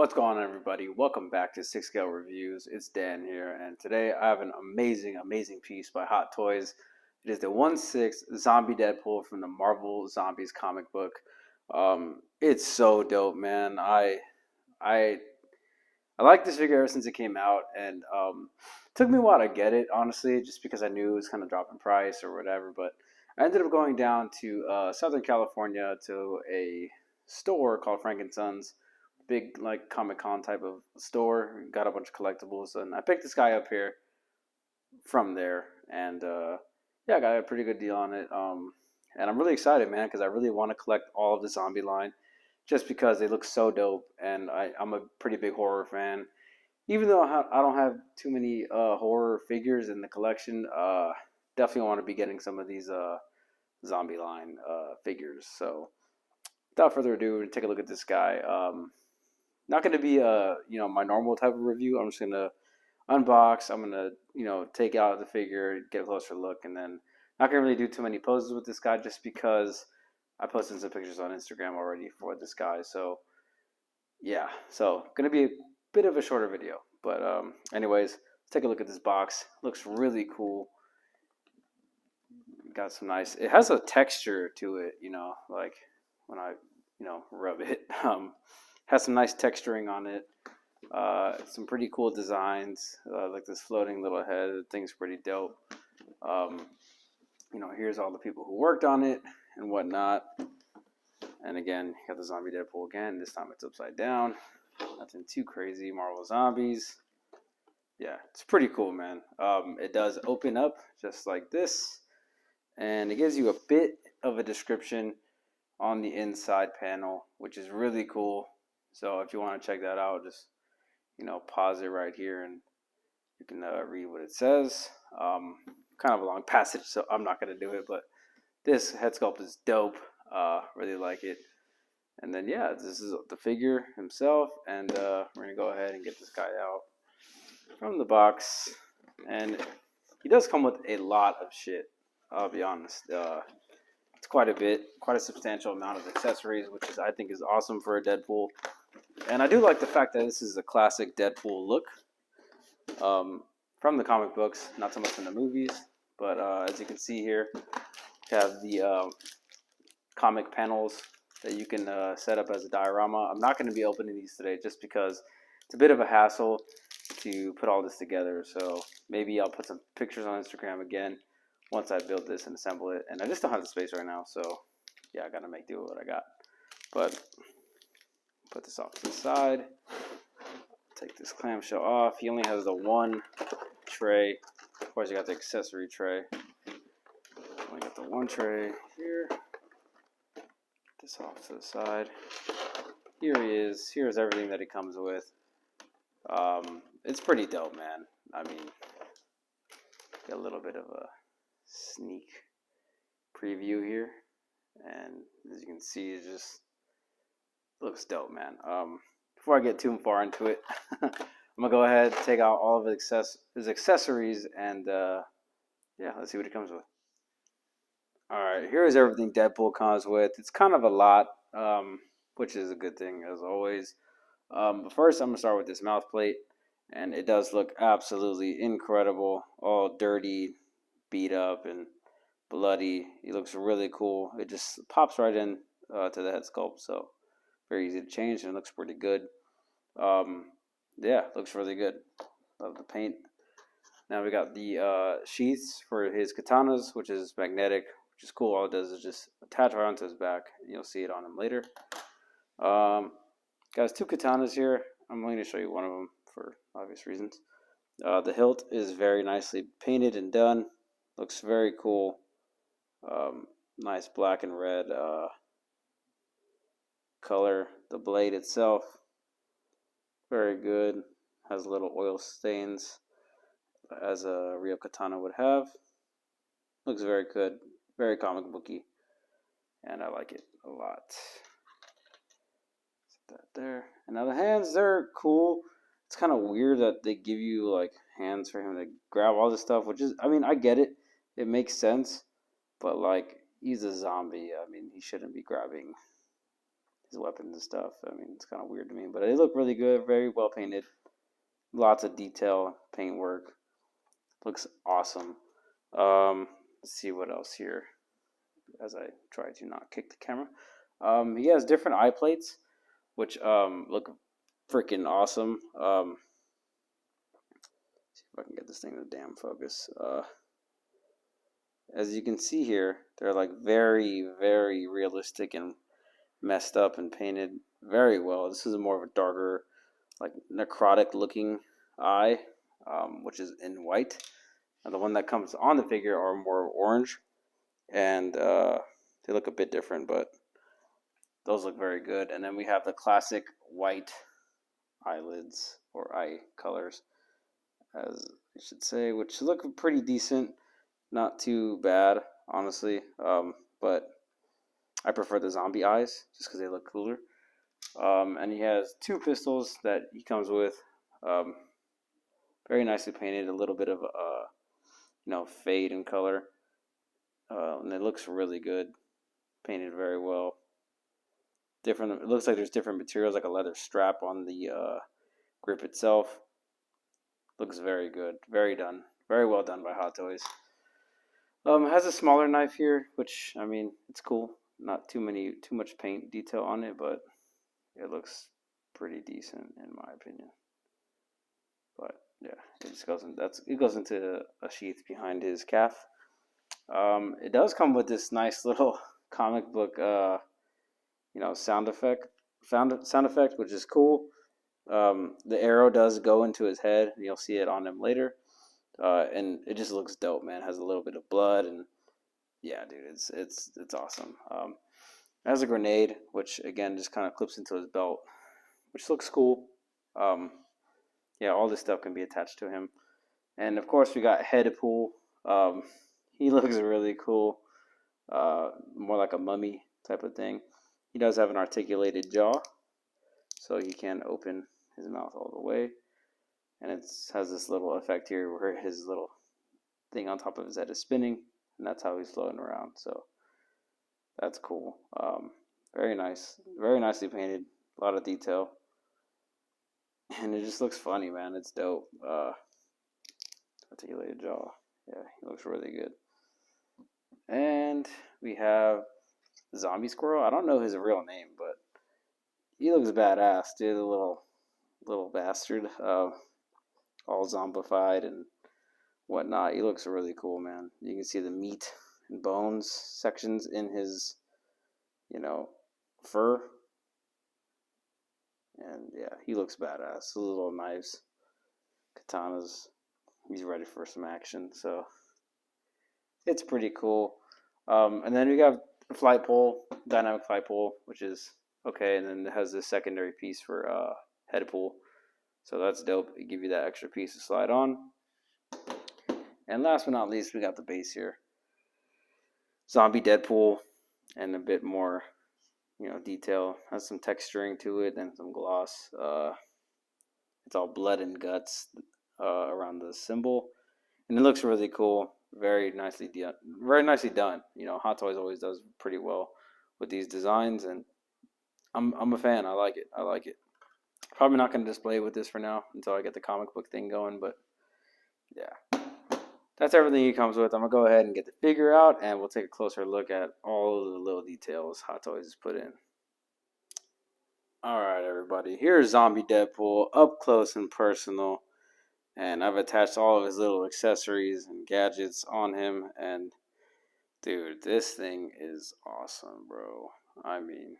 What's going on, everybody? Welcome back to 6 Scale Reviews. It's Dan here, and today I have an amazing piece by Hot Toys. It is the 1/6 Zombie Deadpool from the Marvel Zombies comic book. It's so dope, man. I like this figure ever since it came out, and it took me a while to get it, honestly, just because I knew it was kind of dropping price or whatever. But I ended up going down to Southern California to a store called Frankenson's, big like Comic-Con type of store. Got a bunch of collectibles, and I picked this guy up here from there, and yeah, I got a pretty good deal on it. And I'm really excited, man, because I really want to collect all of the zombie line, just because they look so dope, and I'm a pretty big horror fan. Even though I don't have too many horror figures in the collection, definitely want to be getting some of these zombie line figures. So without further ado, take a look at this guy. Not going to be my normal type of review. I'm just going to unbox. I'm going to take out the figure, get a closer look, and then not going to really do too many poses with this guy just because I posted some pictures on Instagram already for this guy. So yeah, so going to be a bit of a shorter video, but anyways, let's take a look at this box. Looks really cool. Got some nice, it has a texture to it, like when I rub it. Has some nice texturing on it. Some pretty cool designs, like this floating little head. The thing's pretty dope. Here's all the people who worked on it and whatnot. And again, you got the Zombie Deadpool again. This time it's upside down. Nothing too crazy. Marvel Zombies. Yeah, it's pretty cool, man. It does open up just like this, and it gives you a bit of a description on the inside panel, which is really cool. So if you want to check that out, just pause it right here, and you can read what it says. Kind of a long passage, so I'm not gonna do it. But this head sculpt is dope. Really like it. And then yeah, this is the figure himself, and we're gonna go ahead and get this guy out from the box. And he does come with a lot of shit. I'll be honest. It's quite a substantial amount of accessories, which I think is awesome for a Deadpool. And I do like the fact that this is a classic Deadpool look from the comic books, not so much from the movies. But as you can see here, you have the comic panels that you can set up as a diorama. I'm not going to be opening these today just because it's a bit of a hassle to put all this together. So maybe I'll put some pictures on Instagram again once I build this and assemble it. And I just don't have the space right now, so yeah, I got to make do with what I got. But put this off to the side. Take this clamshell off. He only has the one tray. Of course, you got the accessory tray. Only got the one tray here. Put this off to the side. Here he is. Here's everything that he comes with. It's pretty dope, man. I mean, get a little bit of a sneak preview here, and as you can see, it just looks dope, man. Before I get too far into it, I'm gonna go ahead and take out all of his accessories, and yeah, let's see what it comes with. All right, here is everything Deadpool comes with. It's kind of a lot, which is a good thing as always. But first, I'm gonna start with this mouth plate, and it does look absolutely incredible. All dirty, beat up, and bloody. It looks really cool. It just pops right in to the head sculpt, so very easy to change, and it looks pretty good. Yeah, looks really good. Love the paint. Now we got the sheaths for his katanas, which is magnetic, which is cool. All it does is just attach right onto his back, and you'll see it on him later. Guys, two katanas here. I'm going to show you one of them for obvious reasons. The hilt is very nicely painted and done. Looks very cool. Nice black and red color. The blade itself, very good. Has little oil stains as a real katana would have. Looks very good. Very comic booky. And I like it a lot. Set that there. And now the hands, they're cool. It's kind of weird that they give you like hands for him to grab all this stuff, which is, I mean, I get it. It makes sense. But like, he's a zombie. I mean, he shouldn't be grabbing his weapons and stuff. I mean, it's kind of weird to me, but they look really good. Very well painted. Lots of detail, paint work. Looks awesome. Let's see what else here as I try to not kick the camera. He has different eye plates, which look freaking awesome. See if I can get this thing to damn focus. As you can see here, they're like very, very realistic and messed up and painted very well. This is more of a darker, like necrotic looking eye, which is in white. And the one that comes on the figure are more orange, and they look a bit different, but those look very good. And then we have the classic white eyelids or eye colors, as I should say, which look pretty decent. Not too bad, honestly. But I prefer the zombie eyes just because they look cooler. And he has two pistols that he comes with. Very nicely painted. A little bit of fade in color, and it looks really good. Painted very well. Different. It looks like there's different materials, like a leather strap on the grip itself. Looks very good. Very done. Very well done by Hot Toys. It has a smaller knife here, which I mean, it's cool. Not too much paint detail on it, but it looks pretty decent in my opinion. But yeah, it just goes in. It goes into a sheath behind his calf. It does come with this nice little comic book, sound effect, which is cool. The arrow does go into his head, and you'll see it on him later. And it just looks dope, man. It has a little bit of blood, and yeah, dude, it's awesome. It has a grenade, which again just kind of clips into his belt, which looks cool. Yeah, all this stuff can be attached to him, and of course we got Headpool. He looks really cool, more like a mummy type of thing. He does have an articulated jaw, so he can open his mouth all the way. And it has this little effect here where his little thing on top of his head is spinning, and that's how he's floating around. So that's cool. Very nice, very nicely painted. A lot of detail, and it just looks funny, man. It's dope. Articulated jaw. Yeah, he looks really good. And we have Zombie Squirrel. I don't know his real name, but he looks badass, dude. A little bastard. All zombified and whatnot. He looks really cool, man. You can see the meat and bones sections in his, fur. And yeah, he looks badass. The little knives, katanas. He's ready for some action. So it's pretty cool. And then we have a flight pole, dynamic flight pole, which is okay. And then it has this secondary piece for Headpool. So that's dope. It give you that extra piece to slide on. And last but not least, we got the base here. Zombie Deadpool, and a bit more, detail. Has some texturing to it and some gloss. It's all blood and guts around the symbol, and it looks really cool. Very nicely done. Hot Toys always does pretty well with these designs, and I'm a fan. I like it. Probably not going to display with this for now until I get the comic book thing going, but yeah. That's everything he comes with. I'm going to go ahead and get the figure out, and we'll take a closer look at all of the little details Hot Toys has put in. Alright, everybody. Here's Zombie Deadpool up close and personal, and I've attached all of his little accessories and gadgets on him, and dude, this thing is awesome, bro. I mean,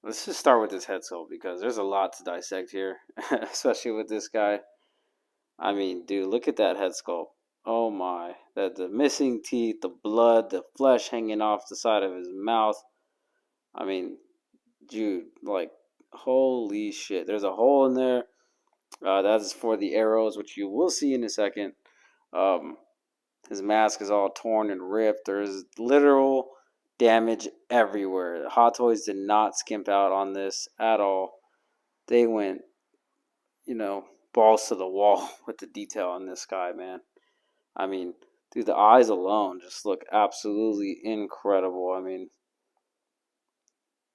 let's just start with this head sculpt because there's a lot to dissect here, especially with this guy. I mean, dude, look at that head sculpt. Oh my. The missing teeth, the blood, the flesh hanging off the side of his mouth. I mean, dude, like, holy shit. There's a hole in there. That's for the arrows, which you will see in a second. His mask is all torn and ripped. There's literal damage everywhere. Hot Toys did not skimp out on this at all. They went, balls to the wall with the detail on this guy, man. I mean, dude, the eyes alone just look absolutely incredible. I mean,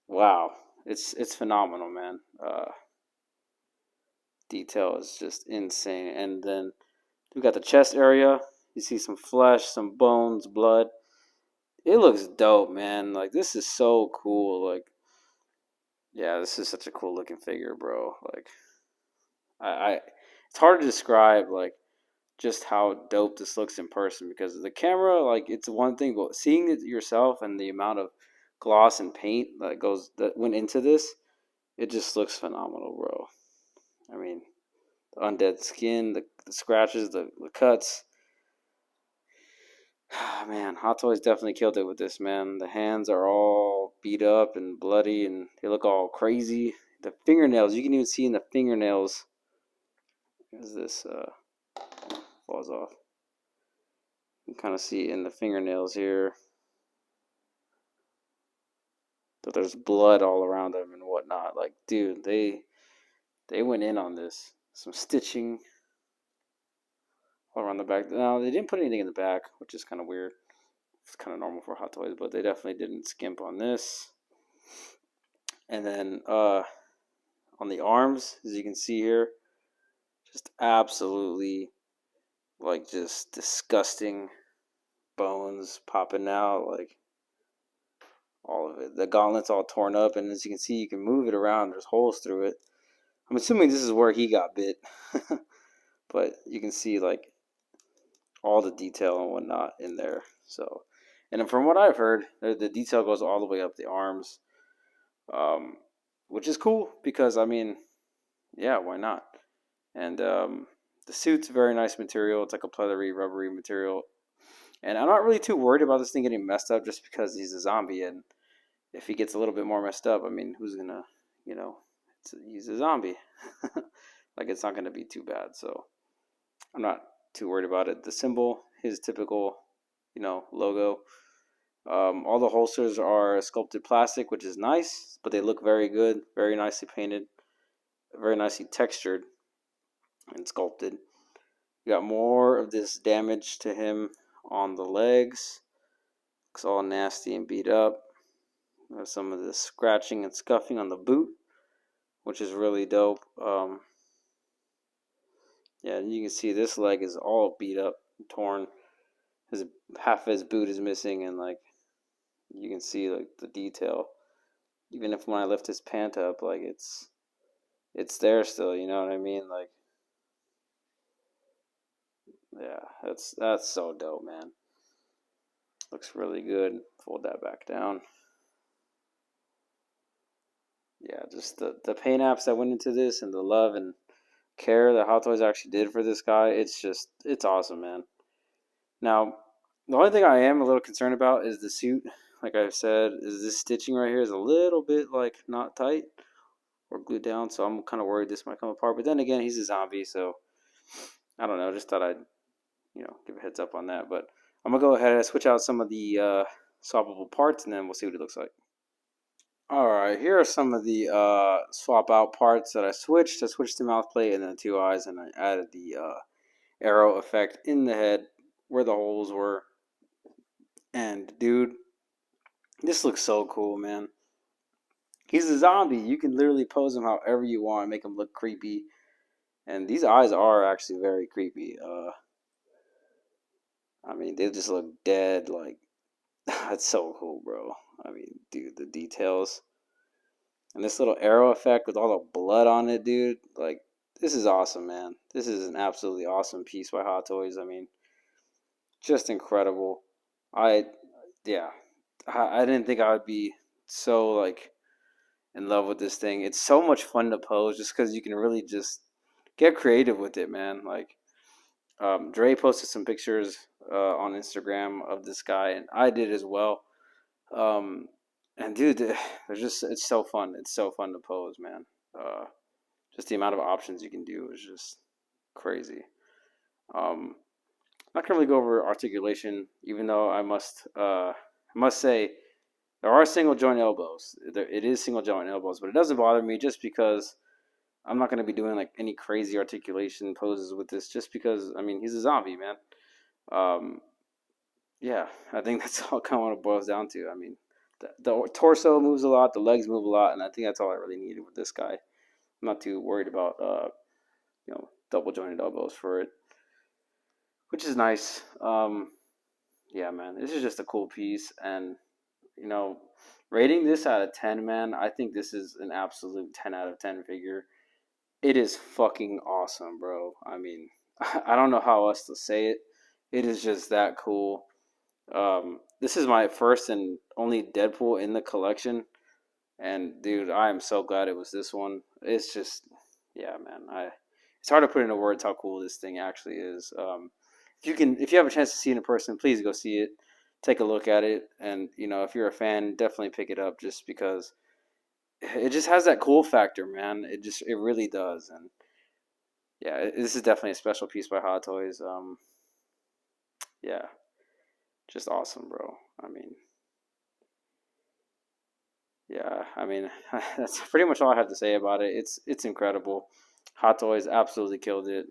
wow, it's phenomenal, man. Detail is just insane. And then we got the chest area. You see some flesh, some bones, blood. It looks dope, man. Like this is so cool. Like, yeah, this is such a cool looking figure, bro. Like, I it's hard to describe like just how dope this looks in person because the camera, like, it's one thing, but seeing it yourself and the amount of gloss and paint that went into this, it just looks phenomenal, bro. I mean, the undead skin, the scratches, the cuts. Man, Hot Toys definitely killed it with this, man. The hands are all beat up and bloody, and they look all crazy. The fingernails, you can even see in the fingernails. As this falls off, you can kind of see in the fingernails here that there's blood all around them and whatnot. Like, dude, they went in on this. Some stitching all around the back. Now they didn't put anything in the back, which is kind of weird. It's kind of normal for Hot Toys, but they definitely didn't skimp on this. And then on the arms, as you can see here, just absolutely like just disgusting bones popping out, like all of it. The gauntlet's all torn up, and as you can see, you can move it around. There's holes through it. I'm assuming this is where he got bit, but you can see like all the detail and whatnot in there. So, and then from what I've heard, the detail goes all the way up the arms, um, which is cool because I mean, yeah, why not? And the suit's very nice material. It's like a pleathery, rubbery material. And I'm not really too worried about this thing getting messed up just because he's a zombie. And if he gets a little bit more messed up, I mean, who's gonna, you know, he's a zombie. Like, it's not gonna be too bad. So I'm not too worried about it. The symbol, his typical, logo. All the holsters are sculpted plastic, which is nice, but they look very good, very nicely painted, very nicely textured and sculpted. You got more of this damage to him on the legs. Looks all nasty and beat up. There's some of the scratching and scuffing on the boot, which is really dope. Yeah, and you can see this leg is all beat up, torn. His half of his boot is missing, and like you can see like the detail. Even if when I lift his pant up, like it's there still. You know what I mean? Like, yeah, that's so dope, man. Looks really good. Fold that back down. Yeah, just the paint apps that went into this and the love and care that Hot Toys actually did for this guy. It's awesome, man. Now, the only thing I am a little concerned about is the suit. Like I said, is this stitching right here is a little bit like not tight or glued down, so I'm kind of worried this might come apart. But then again, he's a zombie, so I don't know. Just thought I'd give a heads up on that. But I'm gonna go ahead and switch out some of the swappable parts, and then we'll see what it looks like. All right, here are some of the swap out parts that I switched. I switched the mouth plate and then the two eyes, and I added the arrow effect in the head where the holes were. And dude, this looks so cool, man. He's a zombie. You can literally pose him however you want, make him look creepy. And these eyes are actually very creepy. I mean, they just look dead. Like, that's so cool, bro. I mean, dude, the details. And this little arrow effect with all the blood on it, dude. Like, this is awesome, man. This is an absolutely awesome piece by Hot Toys. I mean, just incredible. I, yeah, I didn't think I would be so, like, in love with this thing. It's so much fun to pose just because you can really just get creative with it, man. Like, Dre posted some pictures on Instagram of this guy, and I did as well. And dude, it's so fun. It's so fun to pose, man. Uh, just the amount of options you can do is just crazy. I'm not gonna really go over articulation, even though I must say there are single joint elbows. It is single joint elbows, but it doesn't bother me just because I'm not gonna be doing like any crazy articulation poses with this, just because I mean he's a zombie, man. Um, yeah, I think that's all kind of what it boils down to. I mean, The torso moves a lot, the legs move a lot, and I think that's all I really needed with this guy. I'm not too worried about double jointed elbows for it, which is nice. Yeah, man, this is just a cool piece, and you know, rating this out of 10, man, I think this is an absolute 10 out of 10 figure. It is fucking awesome, bro. I mean, I don't know how else to say it. It is just that cool. This is my first and only Deadpool in the collection, and dude, I am so glad it was this one. It's just, yeah, man. It's hard to put into words how cool this thing actually is. If you have a chance to see it in person, please go see it. Take a look at it, and if you're a fan, definitely pick it up just because it just has that cool factor, man. It really does, and yeah, this is definitely a special piece by Hot Toys. Yeah, just awesome, bro. I mean, yeah, I mean that's pretty much all I have to say about it. It's incredible. Hot Toys absolutely killed it.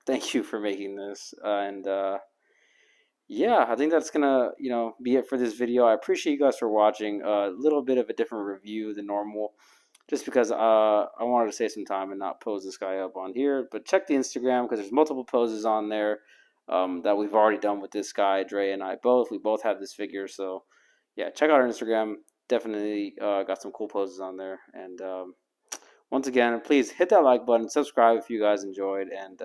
Thank you for making this, and yeah, I think that's gonna be it for this video. I appreciate you guys for watching. A little bit of a different review than normal, just because I wanted to save some time and not pose this guy up on here. But check the Instagram because there's multiple poses on there that we've already done with this guy, Dre and I both. We both have this figure, so yeah, check out our Instagram. Definitely got some cool poses on there. And once again, please hit that like button, subscribe if you guys enjoyed, and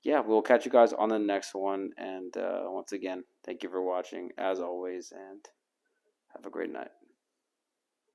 yeah, we'll catch you guys on the next one. And once again, thank you for watching as always, and have a great night.